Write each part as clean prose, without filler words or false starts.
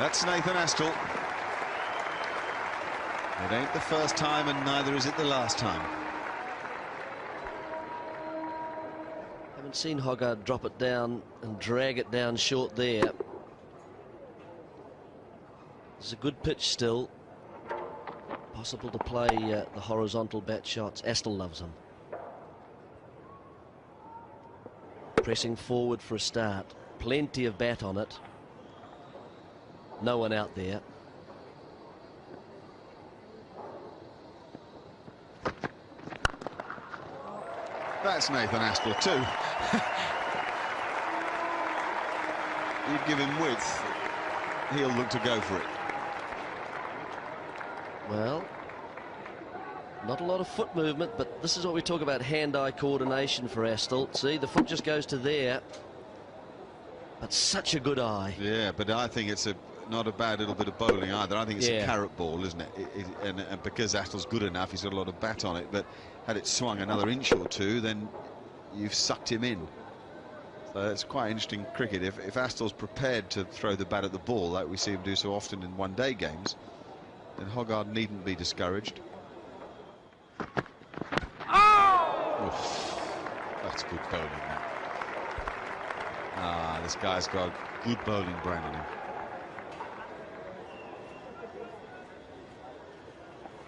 That's Nathan Astle. It ain't the first time, and neither is it the last time. Haven't seen Hoggard drop it down and drag it down short there. It's a good pitch still. Possible to play the horizontal bat shots. Astle loves them. Pressing forward for a start. Plenty of bat on it. No one out there. That's Nathan Astle too. You give him width, he'll look to go for it. Well, not a lot of foot movement, but this is what we talk about, hand-eye coordination for Astle. See, the foot just goes to there, but such a good eye. Yeah, but I think it's not a bad little bit of bowling either. I think it's a carrot ball, isn't it? And because Astle's good enough, he's got a lot of bat on it, but had it swung another inch or two, then you've sucked him in. So it's quite interesting cricket. If Astle's prepared to throw the bat at the ball, like we see him do so often in one-day games, then Hoggard needn't be discouraged. Oh! Oof, that's good bowling now. Ah, this guy's got good bowling brain on him.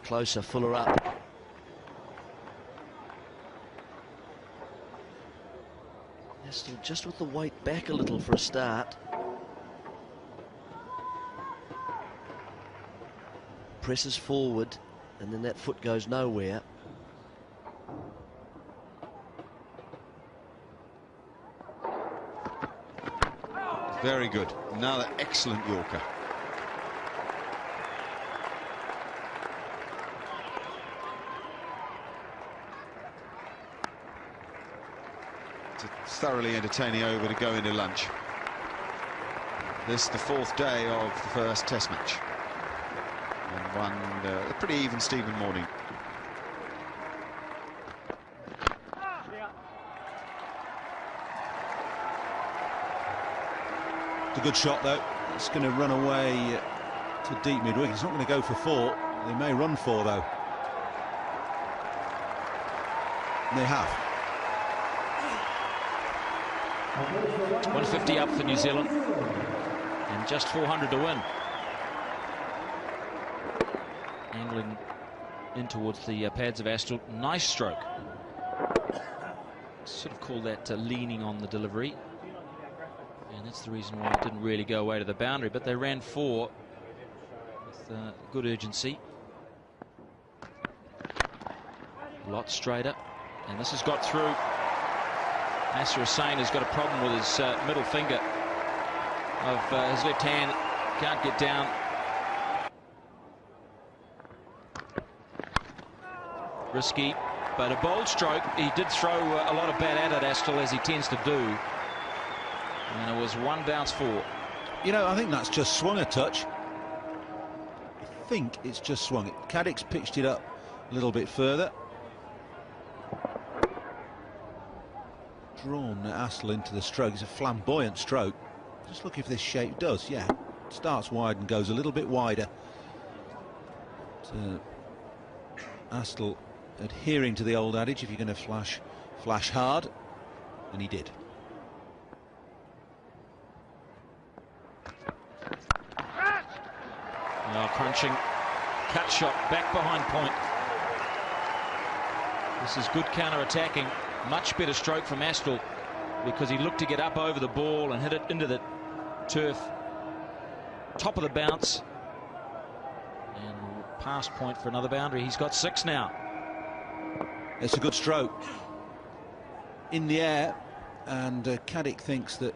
Closer, Fuller up. Astle just with the weight back a little for a start. Presses forward, and then that foot goes nowhere. Very good. Another excellent Yorker. It's a thoroughly entertaining over to go into lunch. This is the fourth day of the first Test match. And a pretty even Stephen morning. It's a good shot though. It's going to run away to deep mid-wicket. It's not going to go for 4. They may run 4 though. And they have. 150 up for New Zealand. And just 400 to win. Angling in towards the pads of Astle. Nice stroke. Sort of call that leaning on the delivery. And that's the reason why it didn't really go away to the boundary. But they ran 4 with good urgency. A lot straighter. And this has got through. Nasser Hussain has got a problem with his middle finger of his left hand. Can't get down. Risky, but a bold stroke. He did throw a lot of bat at it, Astle, as he tends to do. And it was 1 bounce 4. You know, I think that's just swung a touch. I think it's just swung it. Caddick's pitched it up a little bit further. Drawn Astle into the stroke. It's a flamboyant stroke. Just look if this shape does. Yeah, starts wide and goes a little bit wider. Astle adhering to the old adage, if you're going to flash hard, and he did. Oh, crunching cut shot back behind point. This is good counter-attacking. Much better stroke from Astle because he looked to get up over the ball and hit it into the turf. Top of the bounce. And past point for another boundary. He's got 6 now. It's a good stroke. In the air, and Caddick thinks that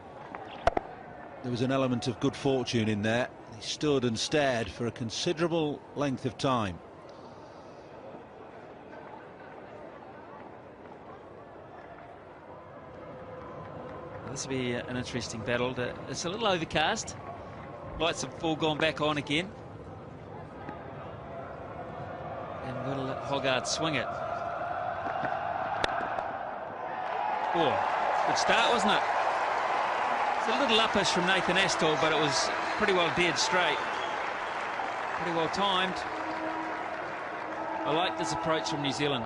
there was an element of good fortune in there. He stood and stared for a considerable length of time. This will be an interesting battle. It's a little overcast. Lights have all gone back on again. And will Hoggard swing it? Oh, good start, wasn't it? It's a little uppish from Nathan Astle, but it was pretty well dead straight. Pretty well timed. I like this approach from New Zealand.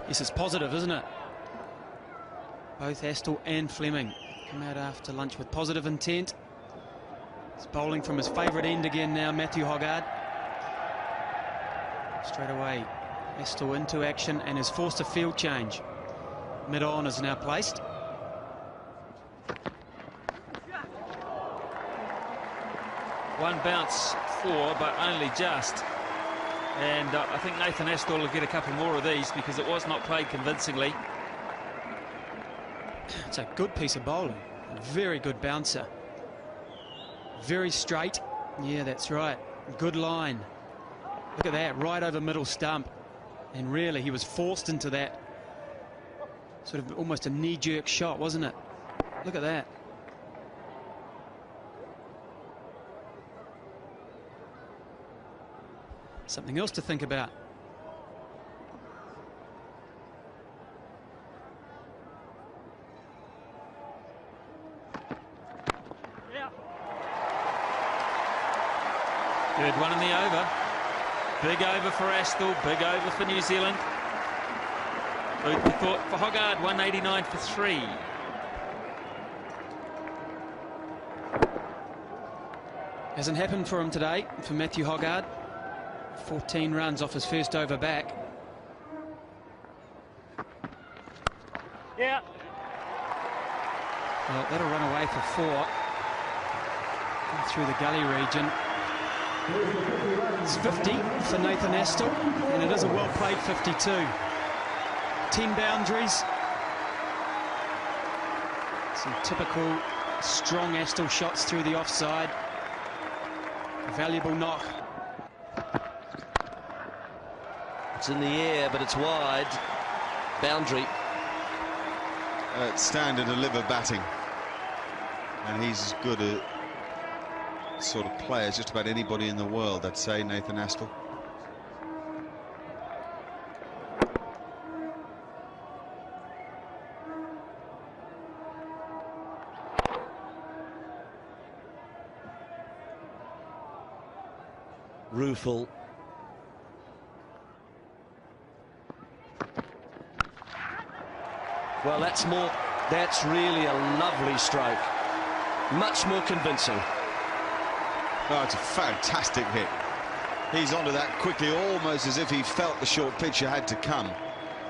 Yes, it's positive, isn't it? Both Astle and Fleming come out after lunch with positive intent. He's bowling from his favourite end again now, Matthew Hoggard. Straight away, Astle into action and has forced a field change. Mid-on is now placed. One bounce for, but only just. And I think Nathan Astle will get a couple more of these because it was not played convincingly. It's a good piece of bowling. A very good bouncer. Very straight. Yeah, that's right. Good line. Look at that, right over middle stump. And really, he was forced into that. Sort of almost a knee-jerk shot, wasn't it? Look at that. Something else to think about. Third one in the over. Big over for Astle, big over for New Zealand. Food for thought for Hoggard, 189 for 3. Hasn't happened for him today, for Matthew Hoggard. 14 runs off his first over back. Yeah. Well, that'll run away for 4. Through the gully region. It's 50 for Nathan Astle, and it is a well-played 52. 10 boundaries. Some typical strong Astle shots through the offside. A valuable knock. It's in the air, but it's wide. Boundary. Standard deliver batting. And he's as good a sort of player as just about anybody in the world, I'd say, Nathan Astle. Rueful. Well, that's really a lovely stroke. Much more convincing. Oh, it's a fantastic hit. He's onto that quickly, almost as if he felt the short pitch had to come.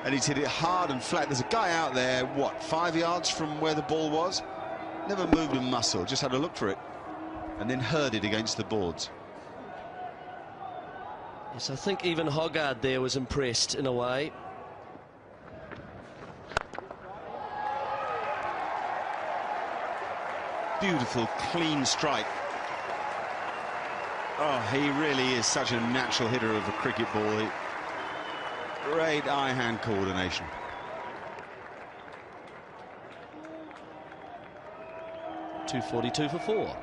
And he's hit it hard and flat. There's a guy out there, what, 5 yards from where the ball was? Never moved a muscle, just had a look for it. And then heard it against the boards. Yes, I think even Hoggard there was impressed in a way. Beautiful, clean strike. Oh, he really is such a natural hitter of a cricket ball. Great eye-hand coordination. .242 for 4.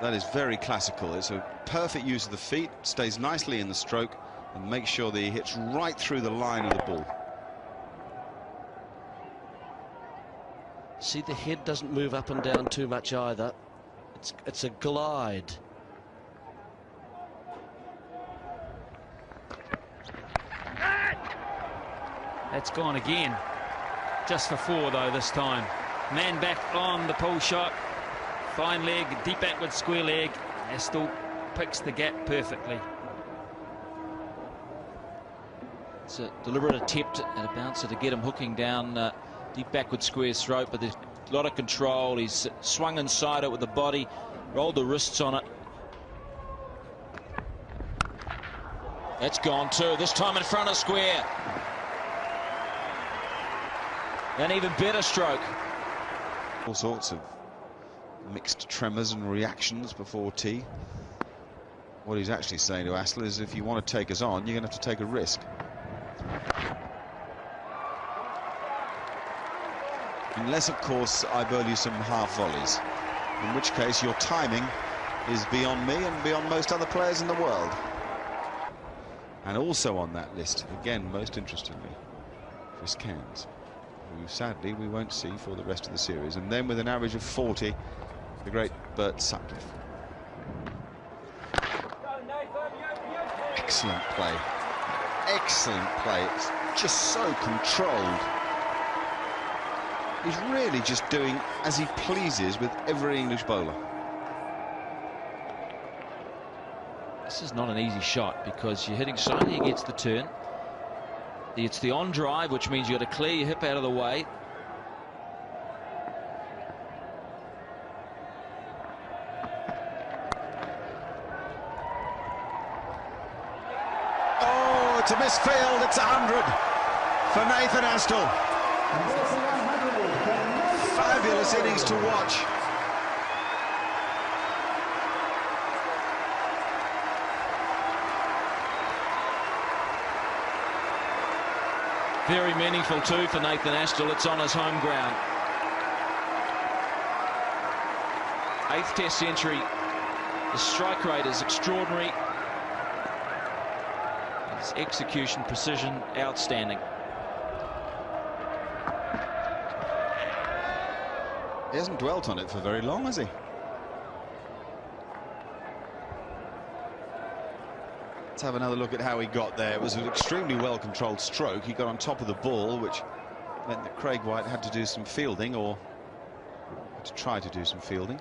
That is very classical. It's a perfect use of the feet, stays nicely in the stroke, and makes sure that he hits right through the line of the ball. See, the head doesn't move up and down too much either. It's a glide. That's gone again. Just for 4 though this time. Man back on the pull shot. Fine leg, deep backward square leg. Astle picks the gap perfectly. It's a deliberate attempt at a bouncer to get him hooking down deep backward square throat, but there's a lot of control. He's swung inside it with the body, rolled the wrists on it. That's gone too, this time in front of square. An even better stroke. All sorts of mixed tremors and reactions before tea. What he's actually saying to Astle is, if you want to take us on, you're going to have to take a risk. Unless, of course, I bowl you some half volleys, in which case your timing is beyond me and beyond most other players in the world. And also on that list, again, most interestingly, Chris Cairns, who sadly we won't see for the rest of the series. And then with an average of 40, the great Bert Sutcliffe. Excellent play. Excellent play. It's just so controlled. He's really just doing as he pleases with every English bowler. This is not an easy shot because you're hitting slightly against the turn. It's the on drive, which means you've got to clear your hip out of the way. Oh, it's a misfield. It's 100 for Nathan Astle. Fabulous innings to watch. Very meaningful too for Nathan Astle. It's on his home ground. 8th Test century. The strike rate is extraordinary. His execution precision outstanding. He hasn't dwelt on it for very long, has he? Let's have another look at how he got there. It was an extremely well-controlled stroke. He got on top of the ball, which meant that Craig White had to do some fielding, or to try to do some fielding.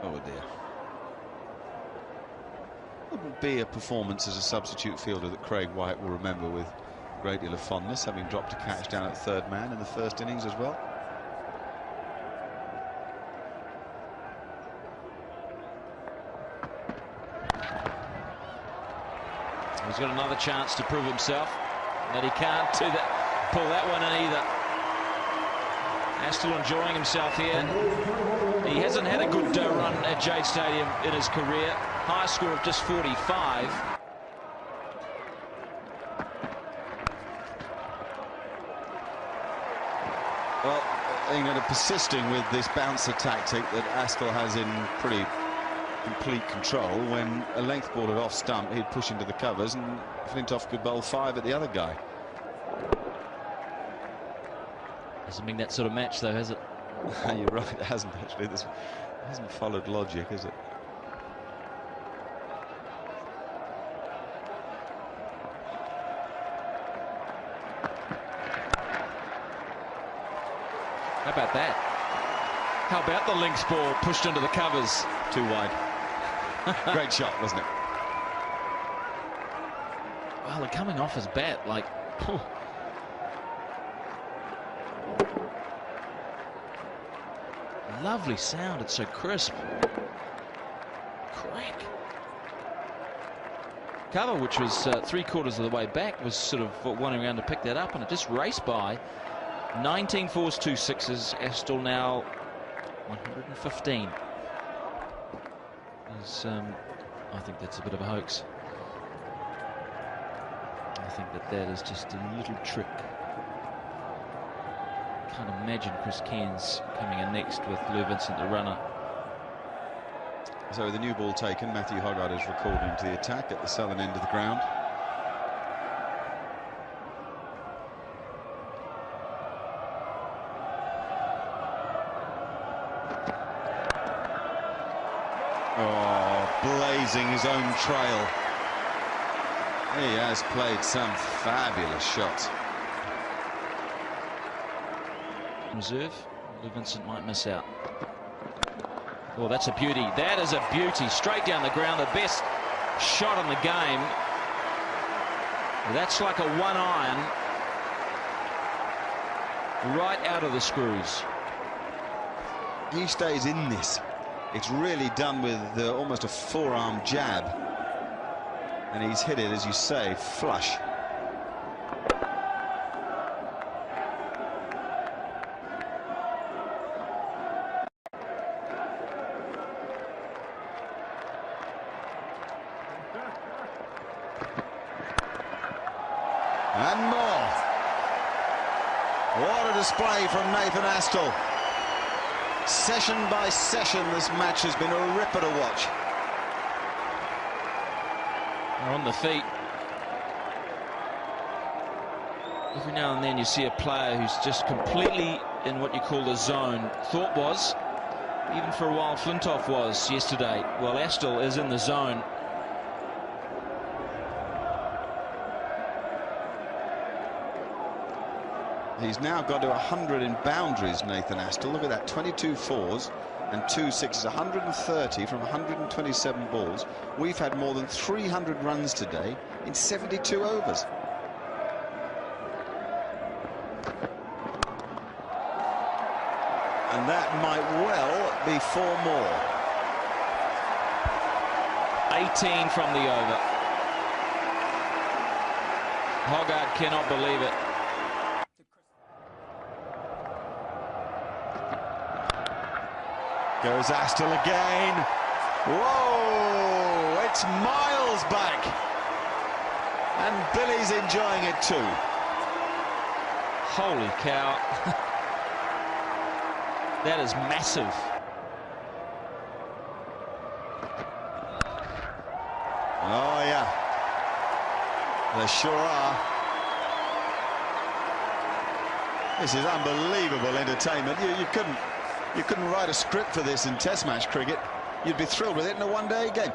Oh dear. Wouldn't be a performance as a substitute fielder that Craig White will remember with a great deal of fondness, having dropped a catch down at third man in the first innings as well. He's got another chance to prove himself, that he can't pull that one in either. Astle enjoying himself here. He hasn't had a good run at Jade Stadium in his career. High score of just 45. Well, England are persisting with this bouncer tactic that Astle has in pretty complete control. When a length ball had off stump, he'd push into the covers and Flintoff could bowl 5 at the other guy. Hasn't been that sort of match though, has it? You're right, it hasn't actually. This hasn't followed logic, has it? How about that? How about the links ball pushed into the covers? Too wide. Great shot, wasn't it? Well, they're coming off his bat like... Phew. Lovely sound, it's so crisp. Crack. Cover, which was 3/4 of the way back, was sort of wanting around to pick that up, and it just raced by. 19 fours, 2 sixes. Astle now 115. I think that's a bit of a hoax. I think that is just a little trick. Can't imagine Chris Cairns coming in next with Lou Vincent the runner. So with the new ball taken, Matthew Hoggard is recalled into the attack at the southern end of the ground. Oh, blazing his own trail. He has played some fabulous shots. Reserve, Lou Vincent might miss out. Oh, that's a beauty. That is a beauty. Straight down the ground, the best shot in the game. That's like a 1-iron. Right out of the screws. He stays in this. It's really done with almost a forearm jab. And he's hit it, as you say, flush. And more. What a display from Nathan Astle. Session by session, this match has been a ripper to watch. They're on the feet. Every now and then you see a player who's just completely in what you call the zone. Thorpe was, even for a while Flintoff was yesterday. Well, Astle is in the zone. He's now got to 100 in boundaries, Nathan Astle. Look at that, 22 fours and 2 sixes, 130 from 127 balls. We've had more than 300 runs today in 72 overs. And that might well be 4 more. 18 from the over. Hoggard cannot believe it. Goes Astle again. Whoa! It's miles back. And Billy's enjoying it too. Holy cow. That is massive. Oh, yeah. They sure are. This is unbelievable entertainment. You couldn't write a script for this in Test match cricket. You'd be thrilled with it in a one-day game.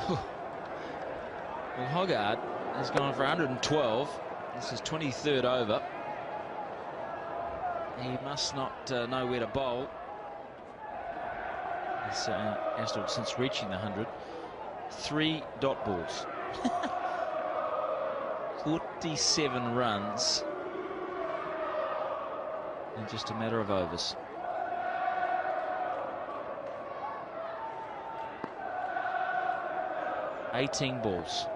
Well, Hoggard has gone for 112. This is 23rd over. He must not know where to bowl. He's Astle since reaching the 100. 3 dot balls. 47 runs in just a matter of overs. $18 balls.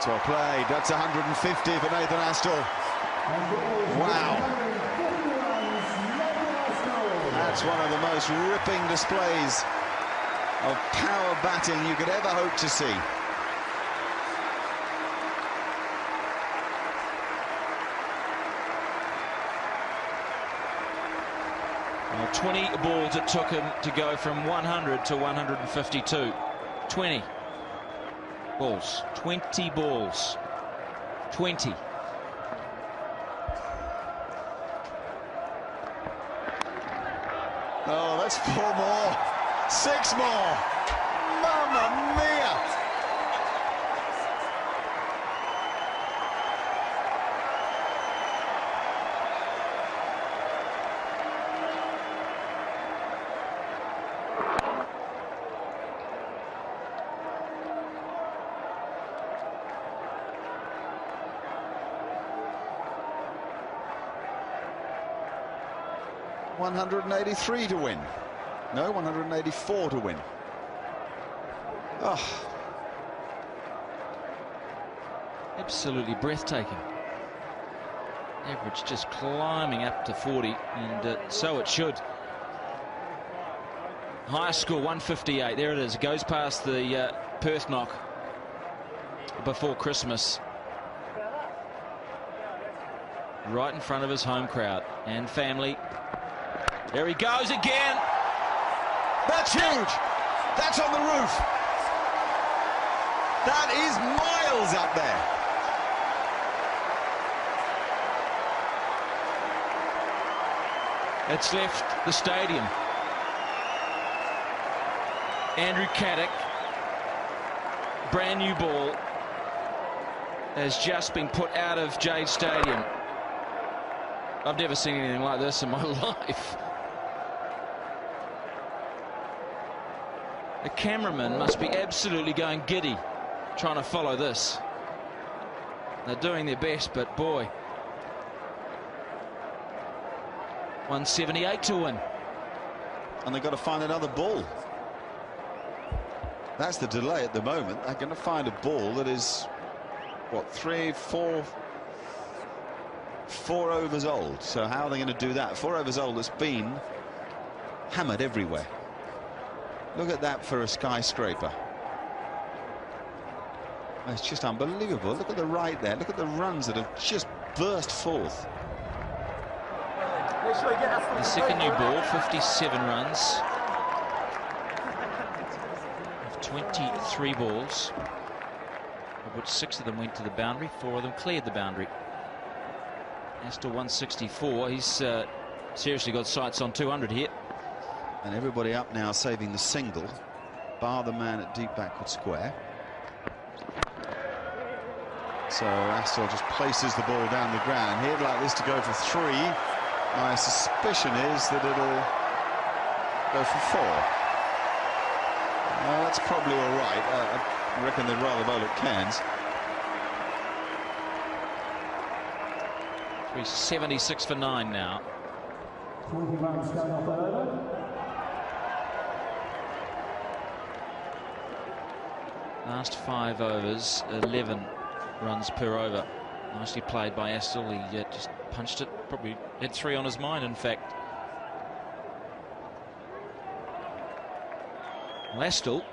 That's well played. That's 150 for Nathan Astle. Wow. That's one of the most ripping displays of power batting you could ever hope to see. Well, 20 balls it took him to go from 100 to 152. 20 balls. 20 balls. 20. Oh, that's 4 more. 6 more. Mamma mia. $183 to win. No, 184 to win. Oh. Absolutely breathtaking. Average just climbing up to 40, and so it should. Highest score 158. There it is. It goes past the Perth knock before Christmas. Right in front of his home crowd and family. There he goes again. That's huge. That's on the roof. That is miles up there. It's left the stadium. Andrew Caddick, brand new ball, has just been put out of Jade Stadium. I've never seen anything like this in my life. The cameraman must be absolutely going giddy trying to follow this. They're doing their best, but boy. 178 to win. And they've got to find another ball. That's the delay at the moment. They're going to find a ball that is what, 4 overs old. So how are they going to do that? 4 overs old that's been hammered everywhere. Look at that for a skyscraper. It's just unbelievable. Look at the right there. Look at the runs that have just burst forth. The second new ball, 57 runs. Of 23 balls, of which 6 of them went to the boundary, 4 of them cleared the boundary. Astle 164. He's seriously got sights on 200 here. And everybody up now saving the single, bar the man at deep backward square. So Astle just places the ball down the ground. He'd like this to go for 3. My suspicion is that it'll go for 4. Well, that's probably all right. I reckon they'd rather bowl at Cairns. 376 for 9 now. 20 runs going off that over. Last 5 overs, 11 runs per over. Nicely played by Astle. He just punched it. Probably had 3 on his mind, in fact. Well, Astle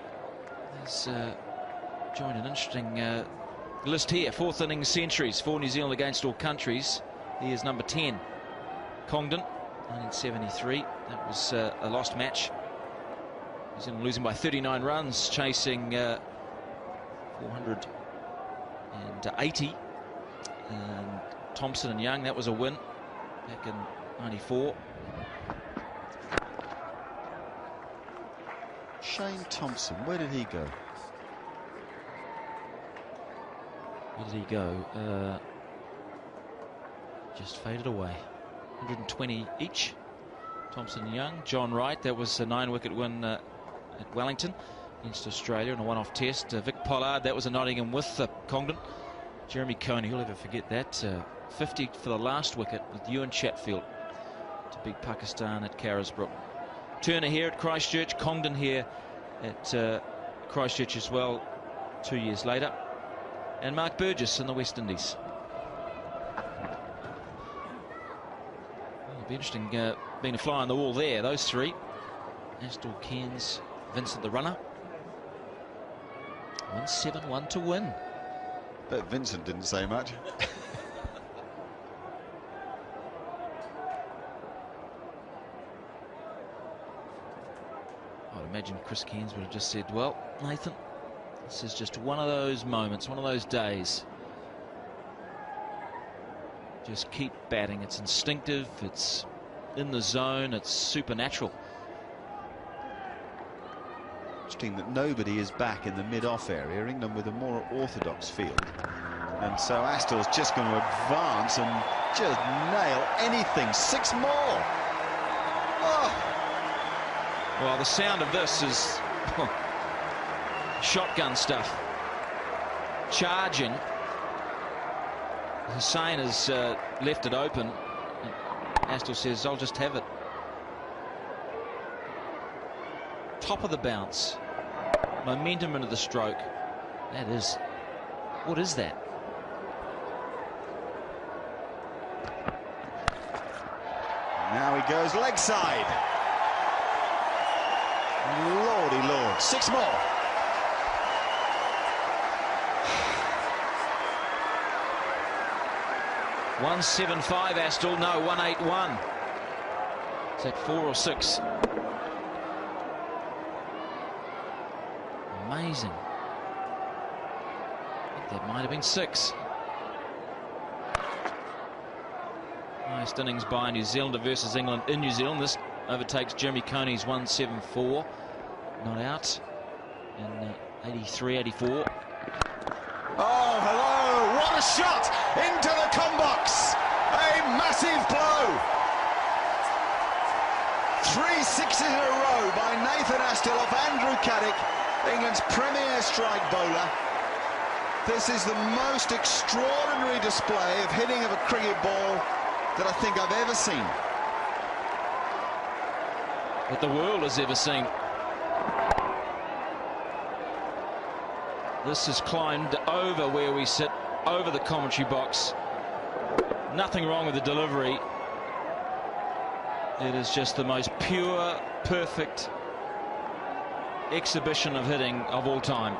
has joined an interesting list here. 4th innings centuries for New Zealand against all countries. He is number 10. Congdon, 1973. That was a lost match. New Zealand losing by 39 runs, chasing 480. And Thompson and Young, that was a win back in '94. Shane Thompson, where did he go? Where did he go? Just faded away. 120 each. Thompson and Young. John Wright, that was a 9-wicket win at Wellington against Australia in a one-off test. Vic Pollard, that was a Nottingham with Congdon. Jeremy Coney, who'll ever forget that. 50 for the last wicket with Ewan Chatfield to beat Pakistan at Carisbrook. Turner here at Christchurch, Congdon here at Christchurch as well 2 years later. And Mark Burgess in the West Indies. It'll be interesting being a fly on the wall there, those 3. Astle, Cairns, Vincent the runner. 171 to win. Bet Vincent didn't say much. I'd imagine Chris Cairns would have just said, well, Nathan, this is just one of those moments, one of those days. Just keep batting. It's instinctive, it's in the zone, it's supernatural. Interesting that nobody is back in the mid-off area. England with a more orthodox field. And so Astle's just going to advance and just nail anything. 6 more. Oh. Well, the sound of this is shotgun stuff. Charging. Hussain has left it open. Astle says, I'll just have it. Top of the bounce. Momentum into the stroke. That is... what is that? Now he goes leg side. Lordy Lord. 6 more. .175 Astle, no, 181. Is that 4 or 6? Amazing. I think that might have been 6. Nice innings by New Zealand versus England in New Zealand. This overtakes Jeremy Coney's 174. Not out in 83, 84. Oh, hello. What a shot into the combox. A massive blow. 3 sixes in a row by Nathan Astle off Andrew Caddick, England's premier strike bowler. This is the most extraordinary display of hitting of a cricket ball that I think I've ever seen. That the world has ever seen. This has climbed over where we sit over the commentary box. Nothing wrong with the delivery. It is just the most pure, perfect exhibition of hitting of all time.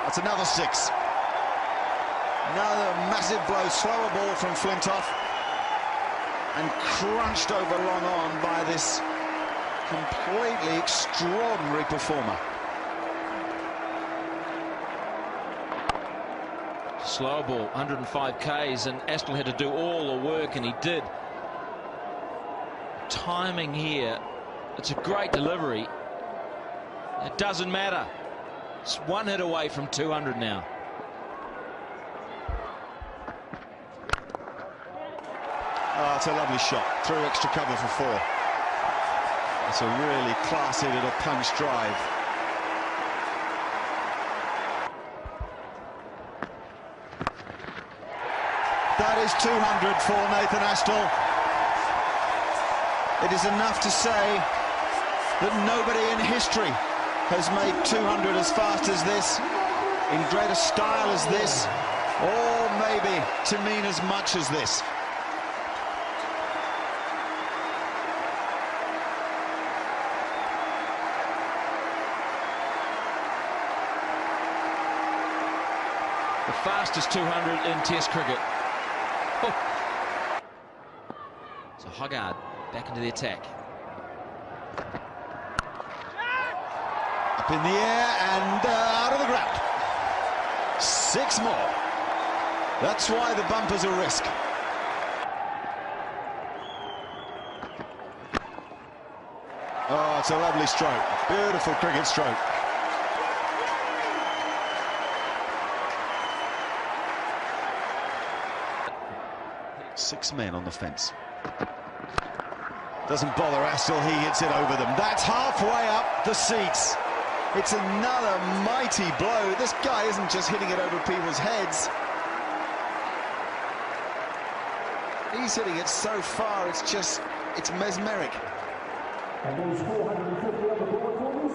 That's another 6. Another massive blow, slower ball from Flintoff, and crunched over long on by this completely extraordinary performer. Slow ball, 105 Ks, and Astle had to do all the work, and he did. Timing here, it's a great delivery. It doesn't matter. It's one hit away from 200 now. Oh, it's a lovely shot through extra cover for 4. It's a really classy little punch drive. That is 200 for Nathan Astle. It is enough to say that nobody in history has made 200 as fast as this, in greater style as this, or maybe to mean as much as this. The fastest 200 in Test cricket. Oh. So Hoggard back into the attack. Up in the air and out of the ground. 6 more. That's why the bumper's a risk. Oh, it's a lovely stroke. Beautiful cricket stroke. Six men on the fence. Doesn't bother Astle, he hits it over them. That's halfway up the seats. It's another mighty blow. This guy isn't just hitting it over people's heads. He's hitting it so far, it's mesmeric.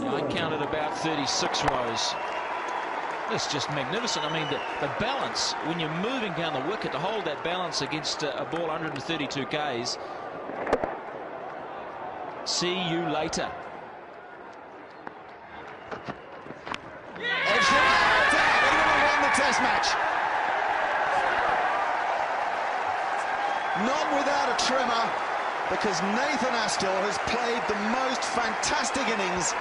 Yeah, I counted about 36 rows. That's just magnificent. I mean, the balance, when you're moving down the wicket, to hold that balance against a ball 132 Ks. See you later. Won the Test match. Not without a tremor, because Nathan Astle has played the most fantastic innings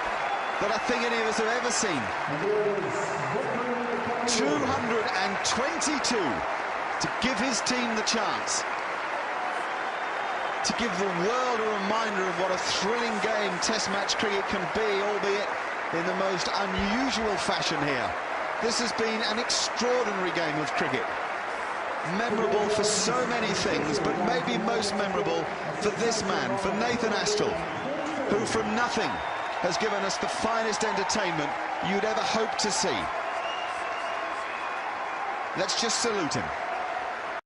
that I think any of us have ever seen. 222 to give his team the chance, to give the world a reminder of what a thrilling game Test match cricket can be, albeit in the most unusual fashion here. This has been an extraordinary game of cricket. Memorable for so many things, but maybe most memorable for this man, for Nathan Astle, who from nothing has given us the finest entertainment you'd ever hope to see. Let's just salute him.